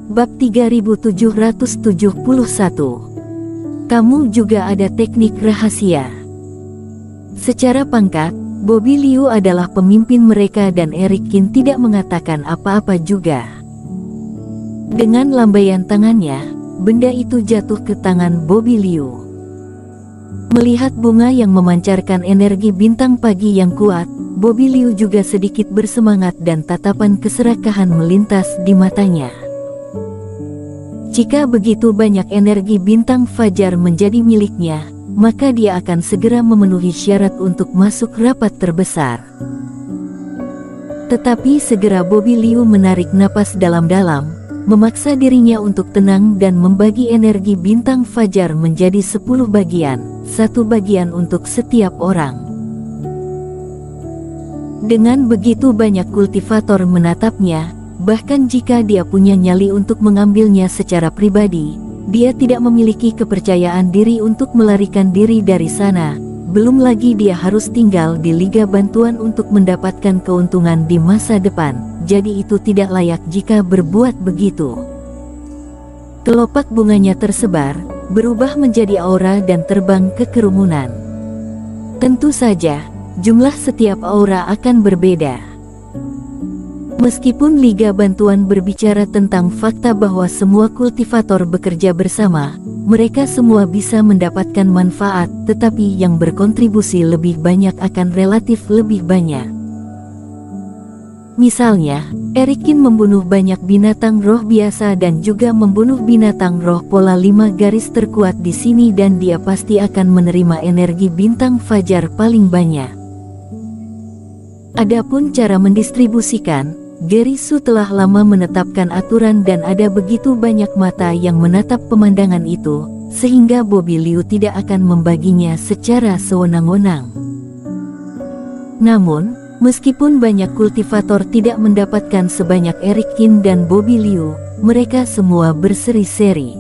Bab 3771. Kamu juga ada teknik rahasia. Secara pangkat, Bobby Liu adalah pemimpin mereka dan Eric Kin tidak mengatakan apa-apa juga. Dengan lambaian tangannya, benda itu jatuh ke tangan Bobby Liu. Melihat bunga yang memancarkan energi bintang pagi yang kuat, Bobby Liu juga sedikit bersemangat dan tatapan keserakahan melintas di matanya. Jika begitu banyak energi bintang fajar menjadi miliknya, maka dia akan segera memenuhi syarat untuk masuk rapat terbesar. Tetapi segera Bobby Liu menarik napas dalam-dalam, memaksa dirinya untuk tenang dan membagi energi bintang fajar menjadi 10 bagian, 1 bagian untuk setiap orang. Dengan begitu banyak kultivator menatapnya, bahkan jika dia punya nyali untuk mengambilnya secara pribadi, dia tidak memiliki kepercayaan diri untuk melarikan diri dari sana. Belum lagi dia harus tinggal di Liga Bantuan untuk mendapatkan keuntungan di masa depan, jadi itu tidak layak jika berbuat begitu. Kelopak bunganya tersebar, berubah menjadi aura dan terbang ke kerumunan. Tentu saja, jumlah setiap aura akan berbeda. Meskipun Liga Bantuan berbicara tentang fakta bahwa semua kultivator bekerja bersama, mereka semua bisa mendapatkan manfaat, tetapi yang berkontribusi lebih banyak akan relatif lebih banyak. Misalnya, Eric Kin membunuh banyak binatang roh biasa dan juga membunuh binatang roh pola 5 garis terkuat di sini dan dia pasti akan menerima energi bintang fajar paling banyak. Adapun cara mendistribusikan, Gary Su telah lama menetapkan aturan dan ada begitu banyak mata yang menatap pemandangan itu, sehingga Bobby Liu tidak akan membaginya secara sewenang-wenang. Namun, meskipun banyak kultivator tidak mendapatkan sebanyak Eric Kin dan Bobby Liu, mereka semua berseri-seri.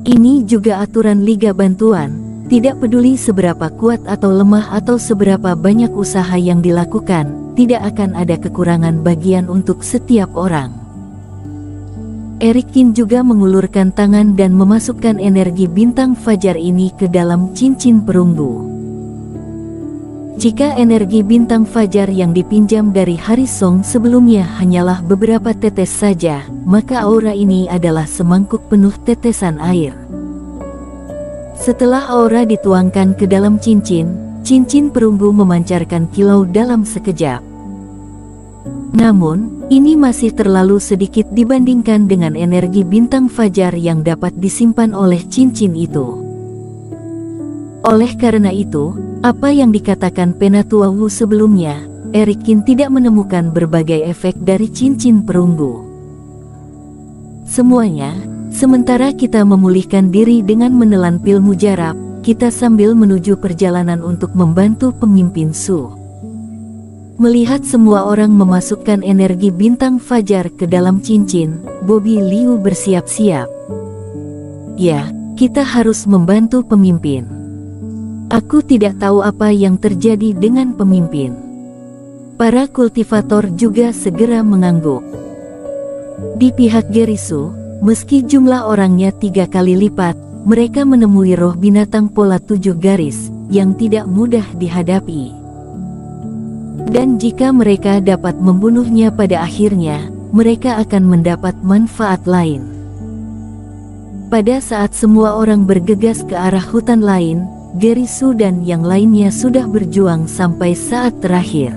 Ini juga aturan Liga Bantuan. Tidak peduli seberapa kuat atau lemah atau seberapa banyak usaha yang dilakukan, tidak akan ada kekurangan bagian untuk setiap orang. Eric Kin juga mengulurkan tangan dan memasukkan energi bintang fajar ini ke dalam cincin perunggu. Jika energi bintang fajar yang dipinjam dari Hari Song sebelumnya hanyalah beberapa tetes saja, maka aura ini adalah semangkuk penuh tetesan air. Setelah aura dituangkan ke dalam cincin perunggu memancarkan kilau dalam sekejap. Namun, ini masih terlalu sedikit dibandingkan dengan energi bintang fajar yang dapat disimpan oleh cincin itu. Oleh karena itu, apa yang dikatakan Penatua Wu sebelumnya, Eric Kin tidak menemukan berbagai efek dari cincin perunggu. Semuanya, sementara kita memulihkan diri dengan menelan pil mujarab, kita sambil menuju perjalanan untuk membantu pemimpin Su. Melihat semua orang memasukkan energi bintang fajar ke dalam cincin, Bobby Liu bersiap-siap. Ya, kita harus membantu pemimpin. Aku tidak tahu apa yang terjadi dengan pemimpin. Para kultivator juga segera mengangguk. Di pihak Gary Su, meski jumlah orangnya 3 kali lipat, mereka menemui roh binatang pola 7 garis, yang tidak mudah dihadapi. Dan jika mereka dapat membunuhnya pada akhirnya, mereka akan mendapat manfaat lain. Pada saat semua orang bergegas ke arah hutan lain, Gary Su dan yang lainnya sudah berjuang sampai saat terakhir.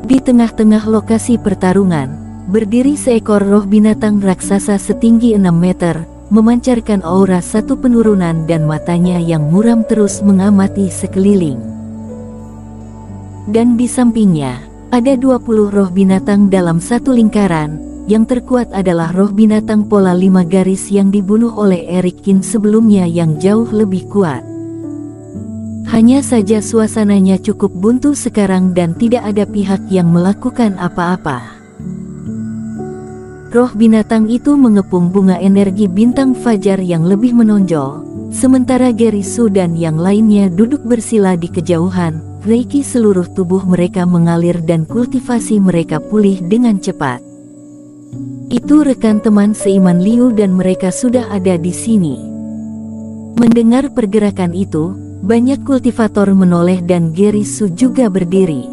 Di tengah-tengah lokasi pertarungan, berdiri seekor roh binatang raksasa setinggi 6 meter, memancarkan aura satu penurunan dan matanya yang muram terus mengamati sekeliling. Dan di sampingnya, ada 20 roh binatang dalam satu lingkaran, yang terkuat adalah roh binatang pola 5 garis yang dibunuh oleh Eric Kin sebelumnya yang jauh lebih kuat. Hanya saja suasananya cukup buntu sekarang dan tidak ada pihak yang melakukan apa-apa. Roh binatang itu mengepung bunga energi bintang fajar yang lebih menonjol, sementara Gary Su dan yang lainnya duduk bersila di kejauhan. Reiki seluruh tubuh mereka mengalir dan kultivasi mereka pulih dengan cepat. Itu rekan teman seiman Liu dan mereka sudah ada di sini. Mendengar pergerakan itu, banyak kultivator menoleh dan Geri Su juga berdiri.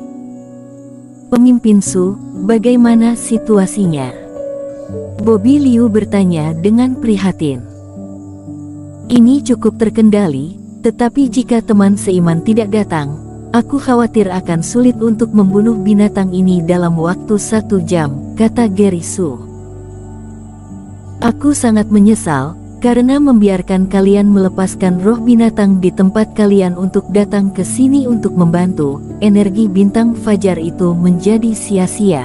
Pemimpin Su, bagaimana situasinya? Bobby Liu bertanya dengan prihatin. Ini cukup terkendali, tetapi jika teman seiman tidak datang, aku khawatir akan sulit untuk membunuh binatang ini dalam waktu 1 jam, kata Geri Su. Aku sangat menyesal, karena membiarkan kalian melepaskan roh binatang di tempat kalian untuk datang ke sini untuk membantu, energi bintang fajar itu menjadi sia-sia.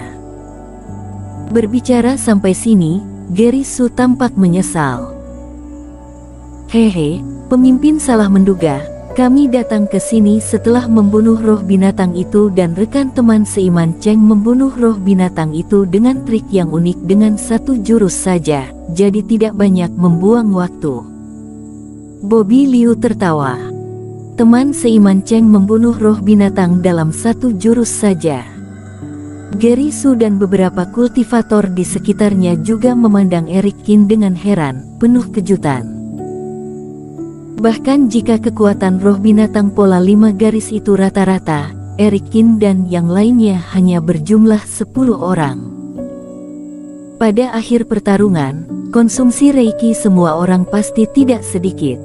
Berbicara sampai sini, Geri Su tampak menyesal. Hehe, pemimpin salah menduga. Kami datang ke sini setelah membunuh roh binatang itu dan rekan teman seiman Cheng membunuh roh binatang itu dengan trik yang unik dengan 1 jurus saja, jadi tidak banyak membuang waktu. Bobby Liu tertawa. Teman seiman Cheng membunuh roh binatang dalam 1 jurus saja. Geri Su dan beberapa kultivator di sekitarnya juga memandang Eric Qin dengan heran, penuh kejutan. Bahkan jika kekuatan roh binatang pola 5 garis itu rata-rata, Eric Qin dan yang lainnya hanya berjumlah 10 orang. Pada akhir pertarungan, konsumsi Reiki semua orang pasti tidak sedikit.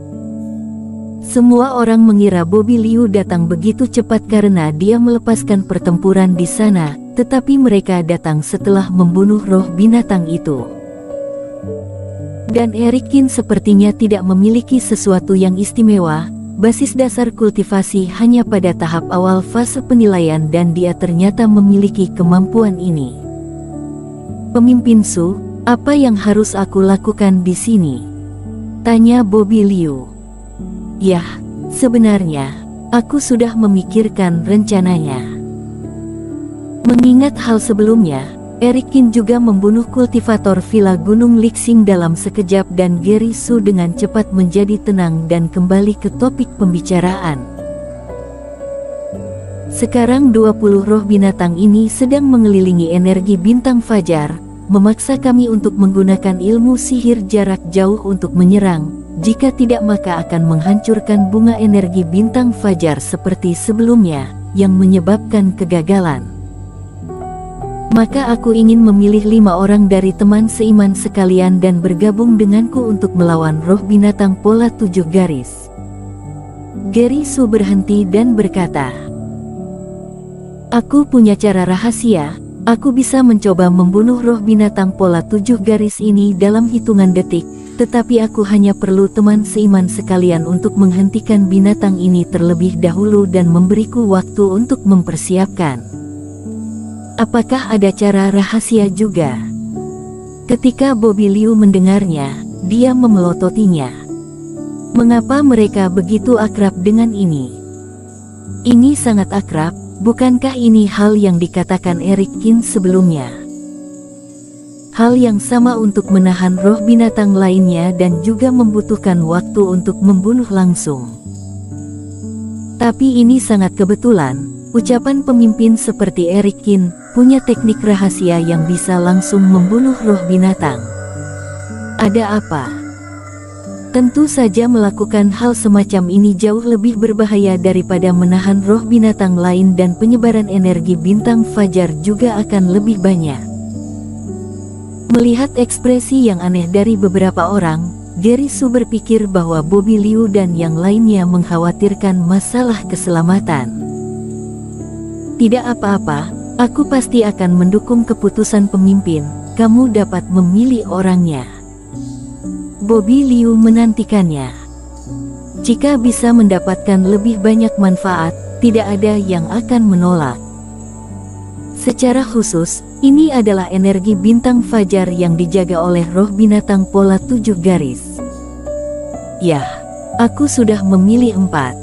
Semua orang mengira Bobby Liu datang begitu cepat karena dia melepaskan pertempuran di sana, tetapi mereka datang setelah membunuh roh binatang itu. Dan Eric Qin sepertinya tidak memiliki sesuatu yang istimewa, basis dasar kultivasi hanya pada tahap awal fase penilaian dan dia ternyata memiliki kemampuan ini. Pemimpin Su, apa yang harus aku lakukan di sini? Tanya Bobby Liu. Yah, sebenarnya, aku sudah memikirkan rencananya. Mengingat hal sebelumnya, Eric Qin juga membunuh kultivator Villa Gunung Lixing dalam sekejap dan Geri Su dengan cepat menjadi tenang dan kembali ke topik pembicaraan. Sekarang 20 roh binatang ini sedang mengelilingi energi bintang fajar, memaksa kami untuk menggunakan ilmu sihir jarak jauh untuk menyerang, jika tidak maka akan menghancurkan bunga energi bintang fajar seperti sebelumnya, yang menyebabkan kegagalan. Maka aku ingin memilih 5 orang dari teman seiman sekalian dan bergabung denganku untuk melawan roh binatang pola 7 garis. Geri Su berhenti dan berkata, aku punya cara rahasia, aku bisa mencoba membunuh roh binatang pola 7 garis ini dalam hitungan detik, tetapi aku hanya perlu teman seiman sekalian untuk menghentikan binatang ini terlebih dahulu dan memberiku waktu untuk mempersiapkan. Apakah ada cara rahasia juga? Ketika Bobby Liu mendengarnya, dia memelototinya. Mengapa mereka begitu akrab dengan ini? Ini sangat akrab, bukankah ini hal yang dikatakan Eric Qin sebelumnya? Hal yang sama untuk menahan roh binatang lainnya dan juga membutuhkan waktu untuk membunuh langsung. Tapi ini sangat kebetulan. Ucapan pemimpin seperti Eric Qin punya teknik rahasia yang bisa langsung membunuh roh binatang. Ada apa? Tentu saja melakukan hal semacam ini jauh lebih berbahaya daripada menahan roh binatang lain dan penyebaran energi bintang fajar juga akan lebih banyak. Melihat ekspresi yang aneh dari beberapa orang, Geri Su berpikir bahwa Bobby Liu dan yang lainnya mengkhawatirkan masalah keselamatan. Tidak apa-apa, aku pasti akan mendukung keputusan pemimpin, kamu dapat memilih orangnya. Bobby Liu menantikannya. Jika bisa mendapatkan lebih banyak manfaat, tidak ada yang akan menolak. Secara khusus, ini adalah energi bintang fajar yang dijaga oleh roh binatang pola 7 garis. Yah, aku sudah memilih 4.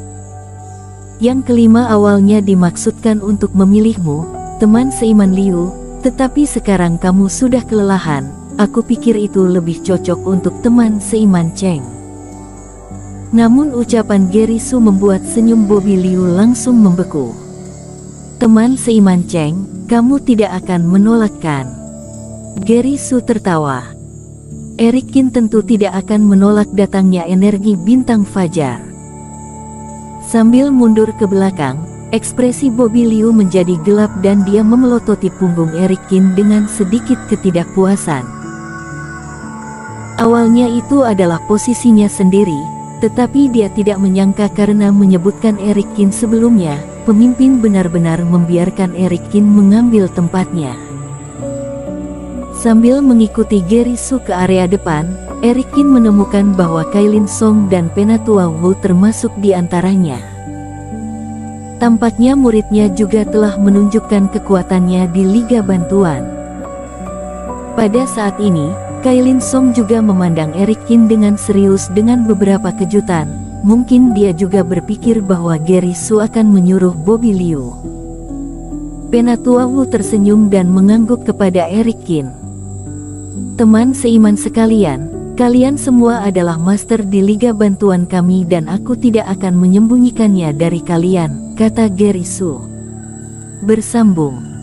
Yang kelima awalnya dimaksudkan untuk memilihmu, teman seiman Liu, tetapi sekarang kamu sudah kelelahan, aku pikir itu lebih cocok untuk teman seiman Cheng. Namun ucapan Geri Su membuat senyum Bobby Liu langsung membeku. Teman seiman Cheng, kamu tidak akan menolakkan. Gary Su tertawa. Eric Kin tentu tidak akan menolak datangnya energi bintang fajar. Sambil mundur ke belakang, ekspresi Bobby Liu menjadi gelap dan dia memelototi punggung Eric Kin dengan sedikit ketidakpuasan. Awalnya itu adalah posisinya sendiri, tetapi dia tidak menyangka karena menyebutkan Eric Kin sebelumnya, pemimpin benar-benar membiarkan Eric Kin mengambil tempatnya. Sambil mengikuti Gary Su ke area depan, Eric Kin menemukan bahwa Kailin Song dan Penatua Wu termasuk di antaranya. Tampaknya muridnya juga telah menunjukkan kekuatannya di Liga Bantuan. Pada saat ini, Kailin Song juga memandang Eric Kin dengan serius dengan beberapa kejutan. Mungkin dia juga berpikir bahwa Gary Su akan menyuruh Bobby Liu. Penatua Wu tersenyum dan mengangguk kepada Eric Kin. Teman seiman sekalian, kalian semua adalah master di Liga Bantuan kami dan aku tidak akan menyembunyikannya dari kalian, kata Gary Su. Bersambung.